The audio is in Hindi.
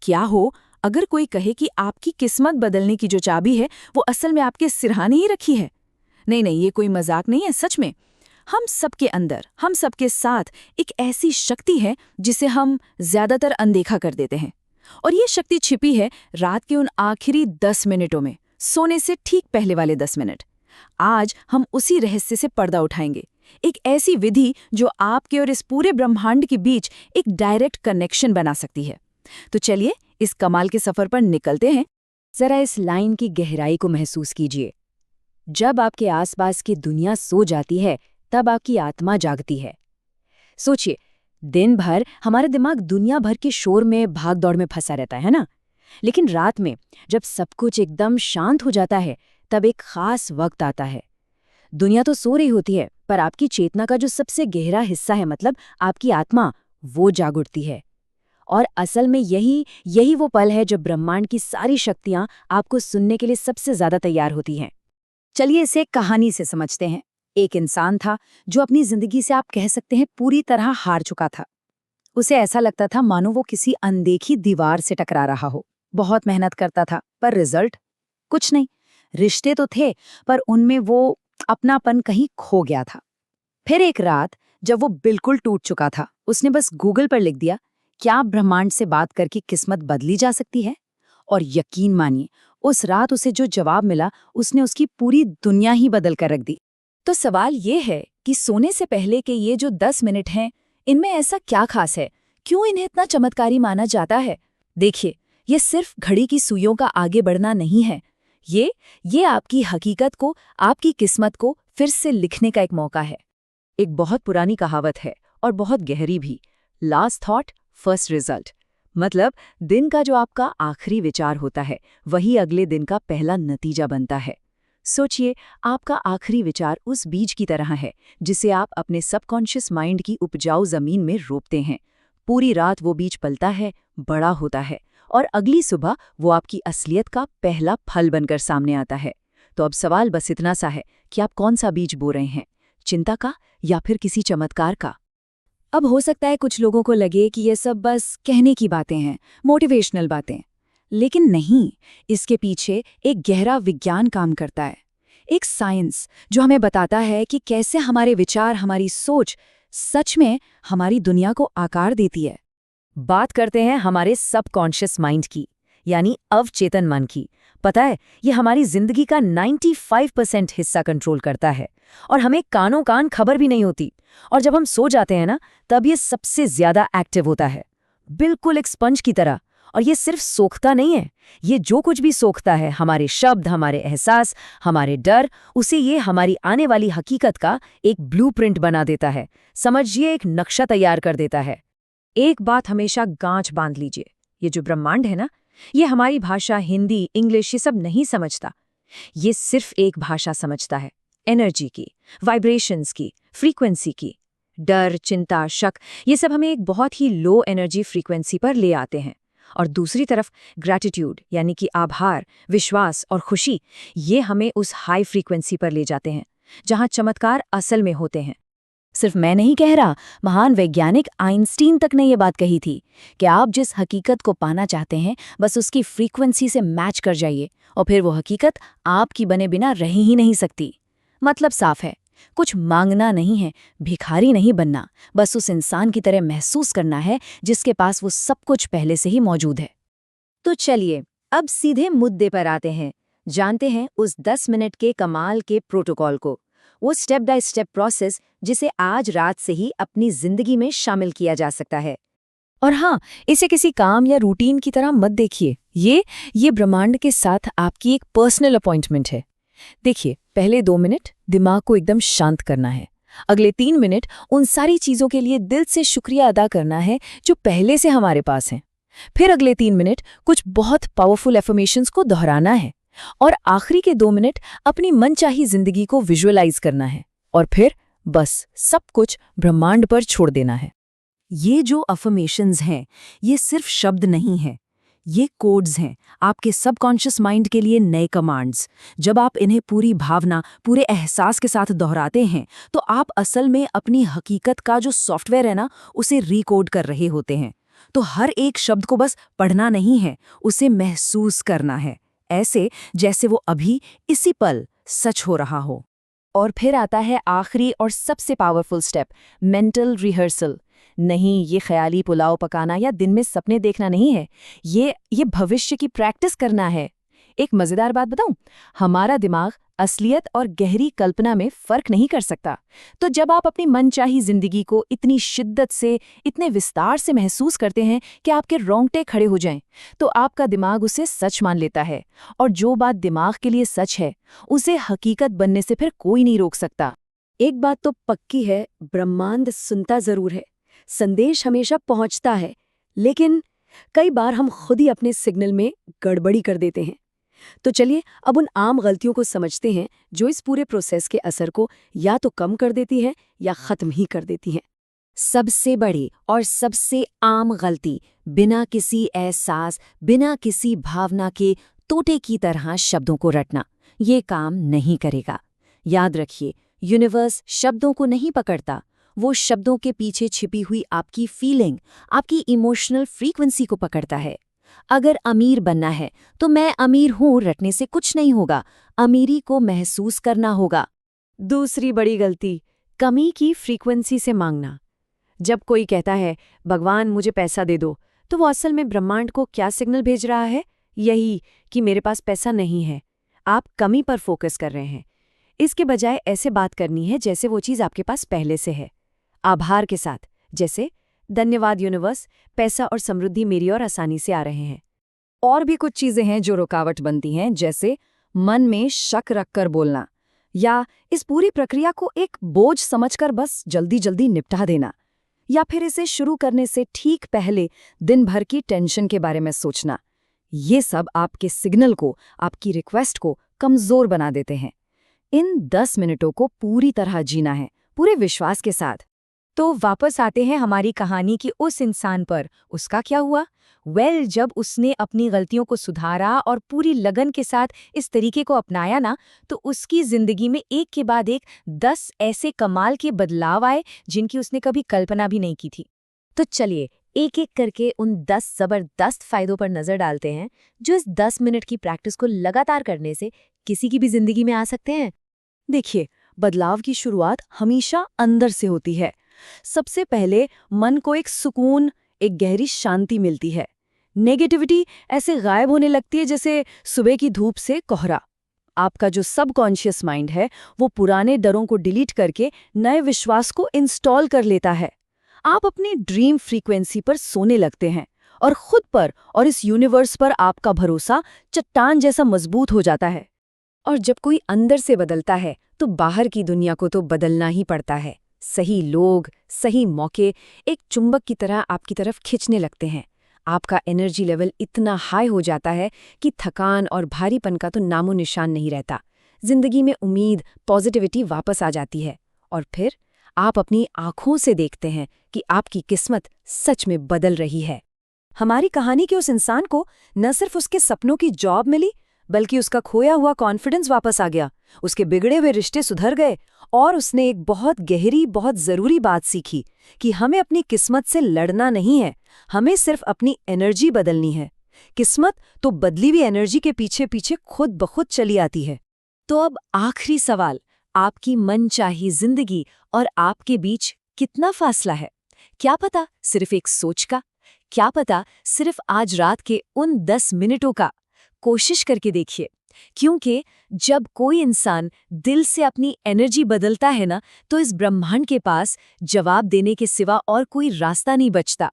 क्या हो अगर कोई कहे कि आपकी किस्मत बदलने की जो चाबी है वो असल में आपके सिरहाने ही रखी है? नहीं नहीं, ये कोई मजाक नहीं है, सच में। हम सबके अंदर, हम सबके साथ एक ऐसी शक्ति है जिसे हम ज्यादातर अनदेखा कर देते हैं। और ये शक्ति छिपी है रात के उन आखिरी 10 मिनटों में, सोने से ठीक पहले वाले 10 मिनट। आज हम उसी रहस्य से पर्दा उठाएंगे, एक ऐसी विधि जो आपके और इस पूरे ब्रह्मांड के बीच एक डायरेक्ट कनेक्शन बना सकती है। तो चलिए इस कमाल के सफर पर निकलते हैं। जरा इस लाइन की गहराई को महसूस कीजिए। जब आपके आसपास की दुनिया सो जाती है, तब आपकी आत्मा जागती है। सोचिए, दिन भर हमारा दिमाग दुनिया भर के शोर में भाग-दौड़ में फंसा रहता है ना? लेकिन रात में जब सब कुछ एकदम शांत हो जाता है, तब एक खास वक्त आता है। दुनिया तो सो रही होती है, पर आपकी चेतना का जो सबसे गहरा हिस्सा है, मतलब आपकी आत्मा, वो जाग उठती है। और असल में यही वो पल है जब ब्रह्मांड की सारी शक्तियां आपको सुनने के लिए सबसे ज्यादा तैयार होती हैं। चलिए इसे एक कहानी से समझते हैं। एक इंसान था जो अपनी जिंदगी से आप कह सकते हैं पूरी तरह हार चुका था। उसे ऐसा लगता था मानो वो किसी अनदेखी दीवार से टकरा रहा हो। बहुत मेहनत करता था, पर रिजल्ट कुछ नहीं। रिश्ते तो थे, पर उनमें वो अपनापन कहीं खो गया था। फिर एक रात जब वो बिल्कुल टूट चुका था, उसने बस गूगल पर लिख दिया, क्या ब्रह्मांड से बात करके किस्मत बदली जा सकती है? और यकीन मानिए, उस रात उसे जो जवाब मिला, उसने उसकी पूरी दुनिया ही बदल कर रख दी। तो सवाल ये है कि सोने से पहले के ये जो 10 मिनट हैं, इनमें ऐसा क्या खास है? क्यों इन्हें इतना चमत्कारी माना जाता है? देखिए, ये सिर्फ घड़ी की सुइयों का आगे बढ़ना नहीं है। ये आपकी हकीकत को, आपकी किस्मत को फिर से लिखने का एक मौका है। एक बहुत पुरानी कहावत है और बहुत गहरी भी, लास्ट थॉट फर्स्ट रिजल्ट। मतलब दिन का जो आपका आखिरी विचार होता है, वही अगले दिन का पहला नतीजा बनता है। सोचिए, आपका आखिरी विचार उस बीज की तरह है जिसे आप अपने सबकॉन्शियस माइंड की उपजाऊ जमीन में रोपते हैं। पूरी रात वो बीज पलता है, बड़ा होता है, और अगली सुबह वो आपकी असलियत का पहला फल बनकर सामने आता है। तो अब सवाल बस इतना सा है कि आप कौन सा बीज बो रहे हैं, चिंता का या फिर किसी चमत्कार का? अब हो सकता है कुछ लोगों को लगे कि ये सब बस कहने की बातें हैं, मोटिवेशनल बातें। लेकिन नहीं, इसके पीछे एक गहरा विज्ञान काम करता है, एक साइंस जो हमें बताता है कि कैसे हमारे विचार, हमारी सोच सच में हमारी दुनिया को आकार देती है। बात करते हैं हमारे सबकॉन्शियस माइंड की, यानी अवचेतन मन की। पता है, ये हमारी जिंदगी का 95% हिस्सा कंट्रोल करता है और हमें कानों कान खबर भी नहीं होती। और जब हम सो जाते हैं ना, तब ये सबसे ज्यादा एक्टिव होता है, बिल्कुल एक स्पंज की तरह। और ये सिर्फ सोखता नहीं है, ये जो कुछ भी सोखता है, हमारे शब्द, हमारे एहसास, हमारे डर, उसे ये हमारी आने वाली हकीकत का एक ब्लूप्रिंट बना देता है। समझिए, एक नक्शा तैयार कर देता है। एक बात हमेशा गांठ बांध लीजिए, ये जो ब्रह्मांड है ना, ये हमारी भाषा हिंदी, इंग्लिश ये सब नहीं समझता। ये सिर्फ एक भाषा समझता है, एनर्जी की, वाइब्रेशंस की, फ्रीक्वेंसी की। डर, चिंता, शक, ये सब हमें एक बहुत ही लो एनर्जी फ्रीक्वेंसी पर ले आते हैं। और दूसरी तरफ ग्रैटिट्यूड, यानी कि आभार, विश्वास और खुशी, ये हमें उस हाई फ्रीक्वेंसी पर ले जाते हैं जहां चमत्कार असल में होते हैं। सिर्फ मैं नहीं कह रहा, महान वैज्ञानिक आइंस्टीन तक ने ये बात कही थी कि आप जिस हकीकत को पाना चाहते हैं, बस उसकी फ्रीक्वेंसी से मैच कर जाइए और फिर वो हकीकत आपकी बने बिना रह ही नहीं सकती। मतलब साफ है, कुछ मांगना नहीं है, भिखारी नहीं बनना, बस उस इंसान की तरह महसूस करना है जिसके पास वो सब कुछ पहले से ही मौजूद है। तो चलिए अब सीधे मुद्दे पर आते हैं, जानते हैं उस 10 मिनट के कमाल के प्रोटोकॉल को, वो स्टेप बाय स्टेप प्रोसेस जिसे आज रात से ही अपनी जिंदगी में शामिल किया जा सकता है। और हाँ, इसे किसी काम या रूटीन की तरह मत देखिए, ये ब्रह्मांड के साथ आपकी एक पर्सनल अपॉइंटमेंट है। देखिए, पहले 2 मिनट दिमाग को एकदम शांत करना है। अगले 3 मिनट उन सारी चीजों के लिए दिल से शुक्रिया अदा करना है जो पहले से हमारे पास हैं। फिर अगले 3 मिनट कुछ बहुत पावरफुल एफर्मेशंस को दोहराना है। और आखिरी के 2 मिनट अपनी मनचाही जिंदगी को विजुअलाइज करना है। और फिर बस सब कुछ ब्रह्मांड पर छोड़ देना है। ये जो अफर्मेशंस हैं, ये सिर्फ शब्द नहीं हैं, ये कोड्स हैं, आपके सबकॉन्शियस माइंड के लिए नए कमांड्स। जब आप इन्हें पूरी भावना, पूरे एहसास के साथ दोहराते हैं, तो आप असल में अपनी हकीकत का जो सॉफ्टवेयर है ना, उसे रीकोड कर रहे होते हैं। तो हर एक शब्द को बस पढ़ना नहीं है, उसे महसूस करना है, ऐसे जैसे वो अभी इसी पल सच हो रहा हो। और फिर आता है आखिरी और सबसे पावरफुल स्टेप, मेंटल रिहर्सल। नहीं, ये ख्याली पुलाव पकाना या दिन में सपने देखना नहीं है, ये भविष्य की प्रैक्टिस करना है। एक मजेदार बात बताऊं, हमारा दिमाग असलियत और गहरी कल्पना में फर्क नहीं कर सकता। तो जब आप अपनी मनचाही जिंदगी को इतनी शिद्दत से, इतने विस्तार से महसूस करते हैं कि आपके रोंगटे खड़े हो जाएं, तो आपका दिमाग उसे सच मान लेता है। और जो बात दिमाग के लिए सच है, उसे हकीकत बनने से फिर कोई नहीं रोक सकता। एक बात तो पक्की है, ब्रह्मांड सुनता जरूर है, संदेश हमेशा पहुंचता है, लेकिन कई बार हम खुद ही अपने सिग्नल में गड़बड़ी कर देते हैं। तो चलिए अब उन आम गलतियों को समझते हैं जो इस पूरे प्रोसेस के असर को या तो कम कर देती हैं या खत्म ही कर देती हैं। सबसे बड़ी और सबसे आम गलती, बिना किसी एहसास, बिना किसी भावना के तोते की तरह शब्दों को रटना। ये काम नहीं करेगा। याद रखिए, यूनिवर्स शब्दों को नहीं पकड़ता, वो शब्दों के पीछे छिपी हुई आपकी फीलिंग, आपकी इमोशनल फ्रीक्वेंसी को पकड़ता है। अगर अमीर बनना है तो मैं अमीर हूं रटने से कुछ नहीं होगा, अमीरी को महसूस करना होगा। दूसरी बड़ी गलती, कमी की फ्रीक्वेंसी से मांगना। जब कोई कहता है भगवान मुझे पैसा दे दो, तो वो असल में ब्रह्मांड को क्या सिग्नल भेज रहा है? यही कि मेरे पास पैसा नहीं है। आप कमी पर फोकस कर रहे हैं। इसके बजाय ऐसे बात करनी है जैसे वो चीज़ आपके पास पहले से है, आभार के साथ, जैसे धन्यवाद यूनिवर्स, पैसा और समृद्धि मेरी ओर आसानी से आ रहे हैं। और भी कुछ चीजें हैं जो रुकावट बनती हैं, जैसे मन में शक रखकर बोलना, या इस पूरी प्रक्रिया को एक बोझ समझकर बस जल्दी जल्दी निपटा देना, या फिर इसे शुरू करने से ठीक पहले दिन भर की टेंशन के बारे में सोचना। ये सब आपके सिग्नल को, आपकी रिक्वेस्ट को कमजोर बना देते हैं। इन 10 मिनटों को पूरी तरह जीना है, पूरे विश्वास के साथ। तो वापस आते हैं हमारी कहानी की उस इंसान पर। उसका क्या हुआ? जब उसने अपनी गलतियों को सुधारा और पूरी लगन के साथ इस तरीके को अपनाया ना, तो उसकी जिंदगी में एक के बाद एक 10 ऐसे कमाल के बदलाव आए जिनकी उसने कभी कल्पना भी नहीं की थी। तो चलिए एक एक करके उन 10 जबरदस्त फायदों पर नजर डालते हैं जो इस 10 मिनट की प्रैक्टिस को लगातार करने से किसी की भी जिंदगी में आ सकते हैं। देखिए, बदलाव की शुरुआत हमेशा अंदर से होती है। सबसे पहले मन को एक सुकून, एक गहरी शांति मिलती है। नेगेटिविटी ऐसे गायब होने लगती है जैसे सुबह की धूप से कोहरा। आपका जो सबकॉन्शियस माइंड है वो पुराने डरों को डिलीट करके नए विश्वास को इंस्टॉल कर लेता है। आप अपनी ड्रीम फ्रीक्वेंसी पर सोने लगते हैं और खुद पर और इस यूनिवर्स पर आपका भरोसा चट्टान जैसा मजबूत हो जाता है। और जब कोई अंदर से बदलता है तो बाहर की दुनिया को तो बदलना ही पड़ता है। सही लोग, सही मौके एक चुंबक की तरह आपकी तरफ खींचने लगते हैं। आपका एनर्जी लेवल इतना हाई हो जाता है कि थकान और भारीपन का तो नामो निशान नहीं रहता। जिंदगी में उम्मीद, पॉजिटिविटी वापस आ जाती है और फिर आप अपनी आंखों से देखते हैं कि आपकी किस्मत सच में बदल रही है। हमारी कहानी के उस इंसान को न सिर्फ उसके सपनों की जॉब मिली, बल्कि उसका खोया हुआ कॉन्फिडेंस वापस आ गया, उसके बिगड़े हुए रिश्ते सुधर गए और उसने एक बहुत गहरी, बहुत जरूरी बात सीखी कि हमें अपनी किस्मत से लड़ना नहीं है, हमें सिर्फ अपनी एनर्जी बदलनी है। किस्मत तो बदली हुई एनर्जी के पीछे पीछे खुद ब खुद चली आती है। तो अब आखिरी सवाल, आपकी मनचाही जिंदगी और आपके बीच कितना फासला है? क्या पता सिर्फ एक सोच का, क्या पता सिर्फ आज रात के उन 10 मिनटों का। कोशिश करके देखिए, क्योंकि जब कोई इंसान दिल से अपनी एनर्जी बदलता है ना, तो इस ब्रह्मांड के पास जवाब देने के सिवा और कोई रास्ता नहीं बचता।